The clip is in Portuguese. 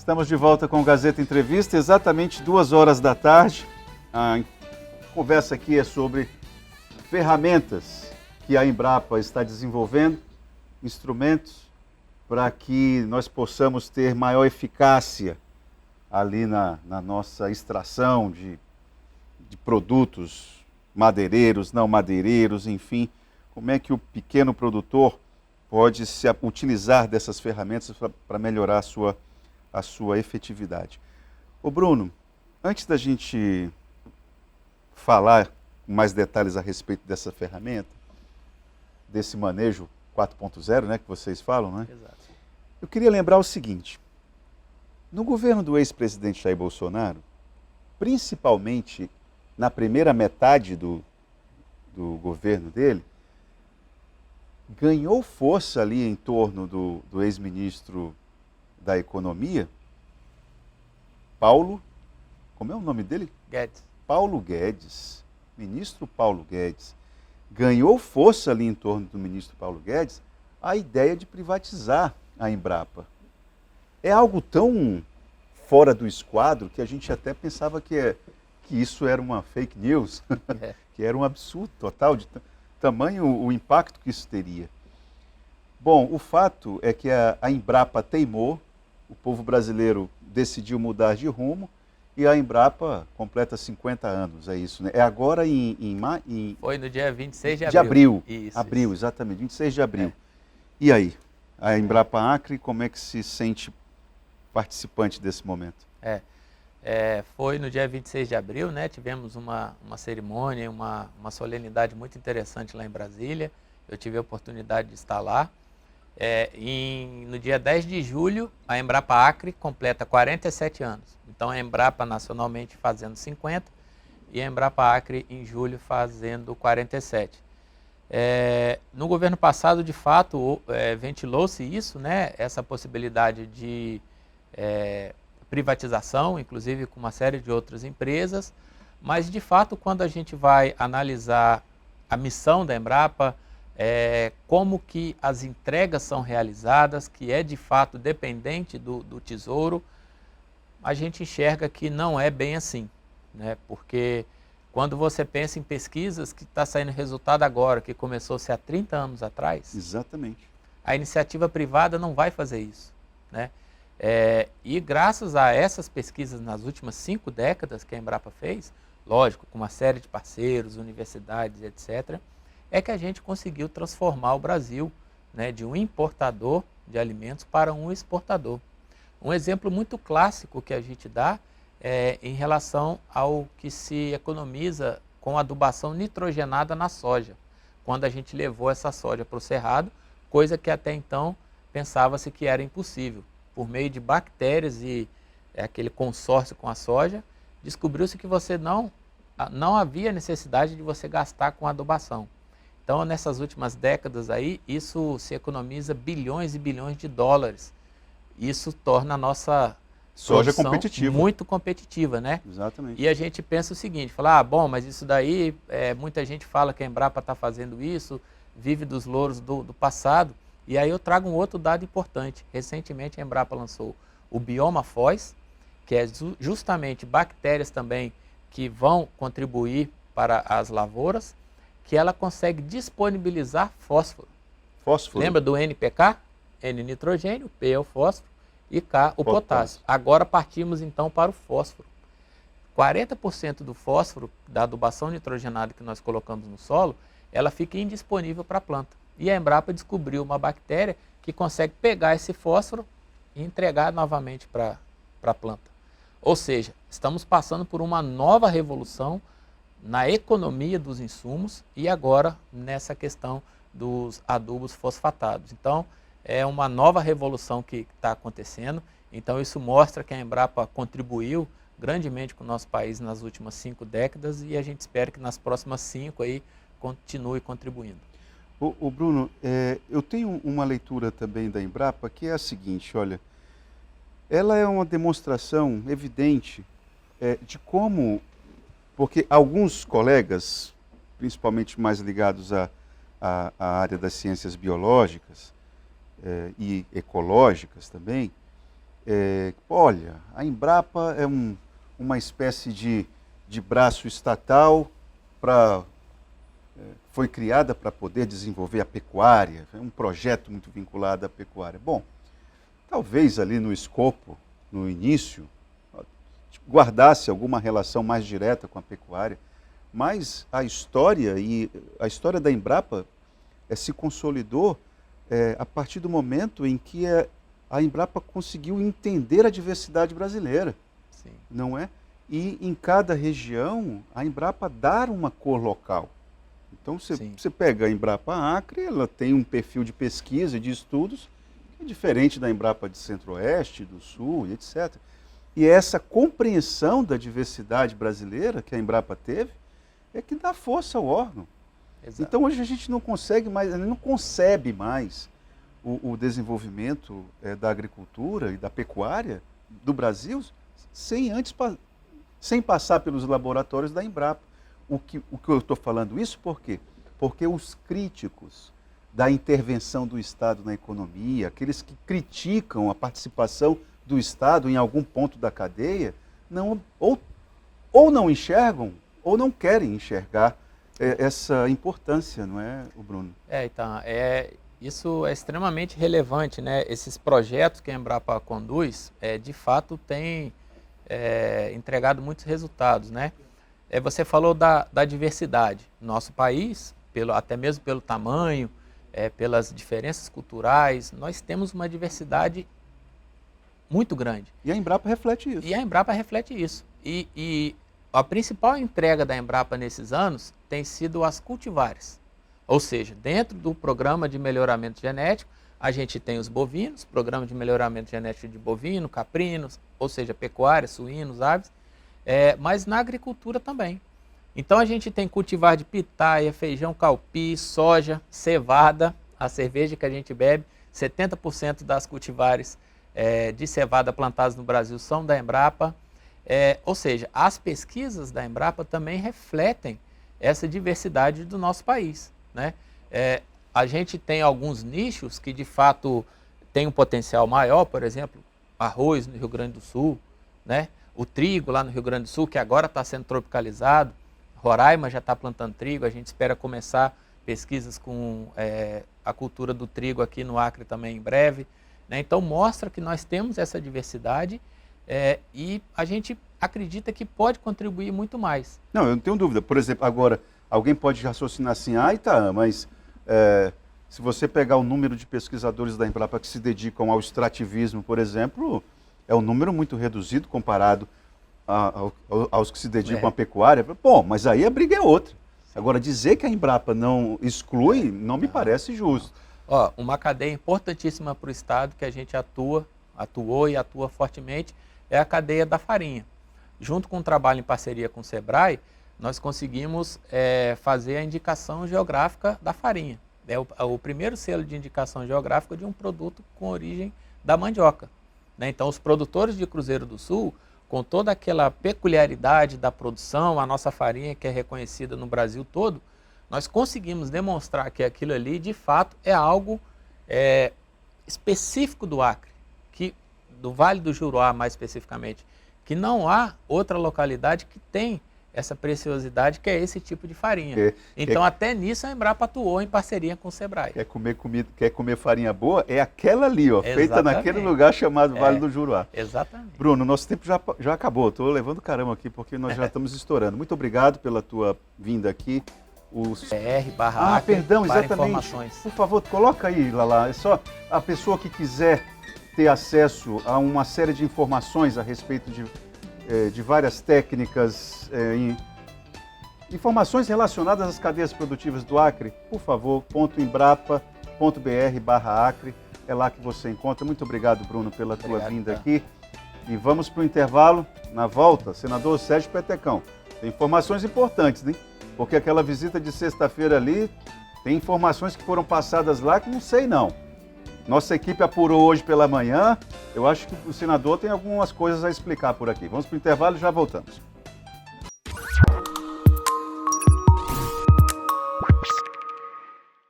Estamos de volta com o Gazeta Entrevista, exatamente 2h da tarde. A conversa aqui é sobre ferramentas que a Embrapa está desenvolvendo, instrumentos para que nós possamos ter maior eficácia ali na nossa extração de produtos madeireiros, não madeireiros, enfim. Como é que o pequeno produtor pode se utilizar dessas ferramentas para melhorar a sua efetividade. Ô Bruno, antes da gente falar com mais detalhes a respeito dessa ferramenta, desse manejo 4.0, né, que vocês falam, né? Exato. Eu queria lembrar o seguinte, no governo do ex-presidente Jair Bolsonaro, principalmente na primeira metade do governo dele, ganhou força ali em torno do ex-ministro da Economia, Paulo, como é o nome dele? Guedes. Paulo Guedes, ministro Paulo Guedes. Ganhou força ali em torno do ministro Paulo Guedes a ideia de privatizar a Embrapa. É algo tão fora do esquadro que a gente até pensava que isso era uma fake news, que era um absurdo total, de tamanho o impacto que isso teria. Bom, o fato é que a Embrapa teimou, o povo brasileiro decidiu mudar de rumo e a Embrapa completa 50 anos, é isso, né? É agora Foi no dia 26 de abril. De abril, isso, abril, isso. Exatamente, 26 de abril. E aí, a Embrapa Acre, como é que se sente participante desse momento? Foi no dia 26 de abril, né? Tivemos uma cerimônia, uma solenidade muito interessante lá em Brasília. Eu tive a oportunidade de estar lá. No dia 10 de julho, a Embrapa Acre completa 47 anos. Então, a Embrapa nacionalmente fazendo 50 e a Embrapa Acre em julho fazendo 47. No governo passado, de fato, ventilou-se isso, né? Essa possibilidade de privatização, inclusive com uma série de outras empresas. Mas, de fato, quando a gente vai analisar a missão da Embrapa, como que as entregas são realizadas, que é de fato dependente do Tesouro, a gente enxerga que não é bem assim, né? Porque quando você pensa em pesquisas que está saindo resultado agora, que começou-se há 30 anos atrás, Exatamente. a iniciativa privada não vai fazer isso, né? E graças a essas pesquisas nas últimas 5 décadas que a Embrapa fez, lógico, com uma série de parceiros, universidades, etc., é que a gente conseguiu transformar o Brasil, né, de um importador de alimentos para um exportador. Um exemplo muito clássico que a gente dá é em relação ao que se economiza com adubação nitrogenada na soja, quando a gente levou essa soja para o cerrado, coisa que até então pensava-se que era impossível. Por meio de bactérias e aquele consórcio com a soja, descobriu-se que não havia necessidade de você gastar com adubação. Então, nessas últimas décadas aí, isso se economiza bilhões e bilhões de dólares. Isso torna a nossa Soja produção competitiva. muito competitiva, né? Exatamente. E a gente pensa o seguinte, fala, bom, mas isso daí, muita gente fala que a Embrapa está fazendo isso, vive dos louros do passado. E aí eu trago um outro dado importante. Recentemente a Embrapa lançou o Bioma Foz, que é justamente bactérias também que vão contribuir para as lavouras, que ela consegue disponibilizar fósforo. Fósforo. Lembra do NPK? N nitrogênio, P é o fósforo e K o potássio. Agora partimos então para o fósforo. 40% do fósforo da adubação nitrogenada que nós colocamos no solo, ela fica indisponível para a planta. E a Embrapa descobriu uma bactéria que consegue pegar esse fósforo e entregar novamente para a planta. Ou seja, estamos passando por uma nova revolução na economia dos insumos e agora nessa questão dos adubos fosfatados. Então, é uma nova revolução que está acontecendo. Então, isso mostra que a Embrapa contribuiu grandemente com o nosso país nas últimas 5 décadas e a gente espera que nas próximas 5 aí continue contribuindo. O Bruno, eu tenho uma leitura também da Embrapa que é a seguinte, olha, ela é uma demonstração evidente de como, porque alguns colegas, principalmente mais ligados à área das ciências biológicas e ecológicas também, olha, a Embrapa é uma espécie de braço estatal foi criada para poder desenvolver a pecuária, é um projeto muito vinculado à pecuária. Bom, talvez ali no escopo, no início, guardasse alguma relação mais direta com a pecuária, mas a história da Embrapa se consolidou a partir do momento em que a Embrapa conseguiu entender a diversidade brasileira, Sim. não é? E em cada região, a Embrapa dar uma cor local. Então, você pega a Embrapa Acre, ela tem um perfil de pesquisa e de estudos que é diferente da Embrapa de Centro-Oeste, do Sul, etc. E essa compreensão da diversidade brasileira que a Embrapa teve é que dá força ao órgão. Exato. Então, hoje a gente não consegue mais, não concebe mais o desenvolvimento da agricultura e da pecuária do Brasil sem passar pelos laboratórios da Embrapa. O que eu estou falando isso por quê? Porque os críticos da intervenção do Estado na economia, aqueles que criticam a participação do Estado em algum ponto da cadeia, ou não enxergam ou não querem enxergar essa importância, não é, Bruno? Então, isso é extremamente relevante, né? Esses projetos que a Embrapa conduz, de fato, têm entregado muitos resultados, né? Você falou da diversidade. Nosso país, até mesmo pelo tamanho, pelas diferenças culturais, nós temos uma diversidade muito grande. E a Embrapa reflete isso. E a Embrapa reflete isso. E a principal entrega da Embrapa nesses anos tem sido as cultivares. Ou seja, dentro do programa de melhoramento genético, a gente tem os bovinos, programa de melhoramento genético de bovino, caprinos, ou seja, pecuária, suínos, aves, mas na agricultura também. Então a gente tem cultivar de pitaia, feijão calpi, soja, cevada, a cerveja que a gente bebe, 70% das cultivares de cevada plantadas no Brasil são da Embrapa. Ou seja, as pesquisas da Embrapa também refletem essa diversidade do nosso país, né? A gente tem alguns nichos que de fato têm um potencial maior, por exemplo, arroz no Rio Grande do Sul, né? O trigo lá no Rio Grande do Sul, que agora está sendo tropicalizado, Roraima já está plantando trigo, a gente espera começar pesquisas com a cultura do trigo aqui no Acre também em breve, né? Então mostra que nós temos essa diversidade e a gente acredita que pode contribuir muito mais. Não, eu não tenho dúvida. Por exemplo, agora, alguém pode raciocinar assim, mas se você pegar o número de pesquisadores da Embrapa que se dedicam ao extrativismo, por exemplo, é um número muito reduzido comparado aos que se dedicam à pecuária. Bom, mas aí a briga é outra. Agora, dizer que a Embrapa não exclui, não me parece justo. Uma cadeia importantíssima para o Estado que a gente atuou e atua fortemente é a cadeia da farinha. Junto com o trabalho em parceria com o Sebrae, nós conseguimos fazer a indicação geográfica da farinha. É o primeiro selo de indicação geográfica de um produto com origem da mandioca, né? Então, os produtores de Cruzeiro do Sul, com toda aquela peculiaridade da produção, a nossa farinha que é reconhecida no Brasil todo, nós conseguimos demonstrar que aquilo ali, de fato, é algo específico do Acre, do Vale do Juruá, mais especificamente, que não há outra localidade que tem essa preciosidade que é esse tipo de farinha. Então, até nisso, a Embrapa atuou em parceria com o Sebrae. Quer comer farinha boa? É aquela ali, feita naquele lugar chamado Vale do Juruá. Exatamente. Bruno, nosso tempo já acabou. Estou levando caramba aqui, porque nós já estamos estourando. Muito obrigado pela tua vinda aqui. Perdão, exatamente. Informações. Por favor, coloca aí, Lala. É só a pessoa que quiser ter acesso a uma série de informações a respeito de várias técnicas, informações relacionadas às cadeias produtivas do Acre, por favor, .embrapa.br/Acre, é lá que você encontra. Muito obrigado, Bruno, pela tua vinda aqui. E vamos para o intervalo. Na volta, senador Sérgio Petecão. Tem informações importantes, né? Porque aquela visita de sexta-feira ali, tem informações que foram passadas lá que não sei não. Nossa equipe apurou hoje pela manhã. Eu acho que o senador tem algumas coisas a explicar por aqui. Vamos para o intervalo e já voltamos.